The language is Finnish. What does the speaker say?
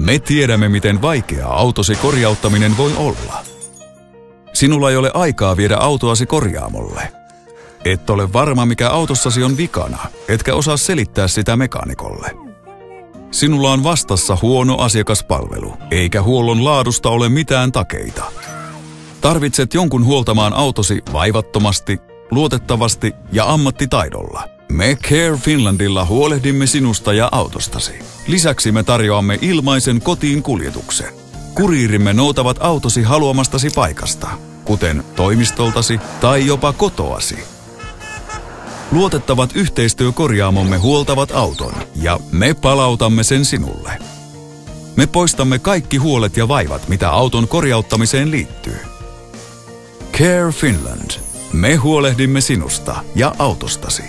Me tiedämme, miten vaikeaa autosi korjauttaminen voi olla. Sinulla ei ole aikaa viedä autoasi korjaamolle. Et ole varma, mikä autossasi on vikana, etkä osaa selittää sitä mekaanikolle. Sinulla on vastassa huono asiakaspalvelu, eikä huollon laadusta ole mitään takeita. Tarvitset jonkun huoltamaan autosi vaivattomasti, luotettavasti ja ammattitaidolla. Me Care Finlandilla huolehdimme sinusta ja autostasi. Lisäksi me tarjoamme ilmaisen kotiin kuljetuksen. Kuriirimme noutavat autosi haluamastasi paikasta, kuten toimistoltasi tai jopa kotoasi. Luotettavat yhteistyökorjaamomme huoltavat auton ja me palautamme sen sinulle. Me poistamme kaikki huolet ja vaivat, mitä auton korjauttamiseen liittyy. Care Finland. Me huolehdimme sinusta ja autostasi.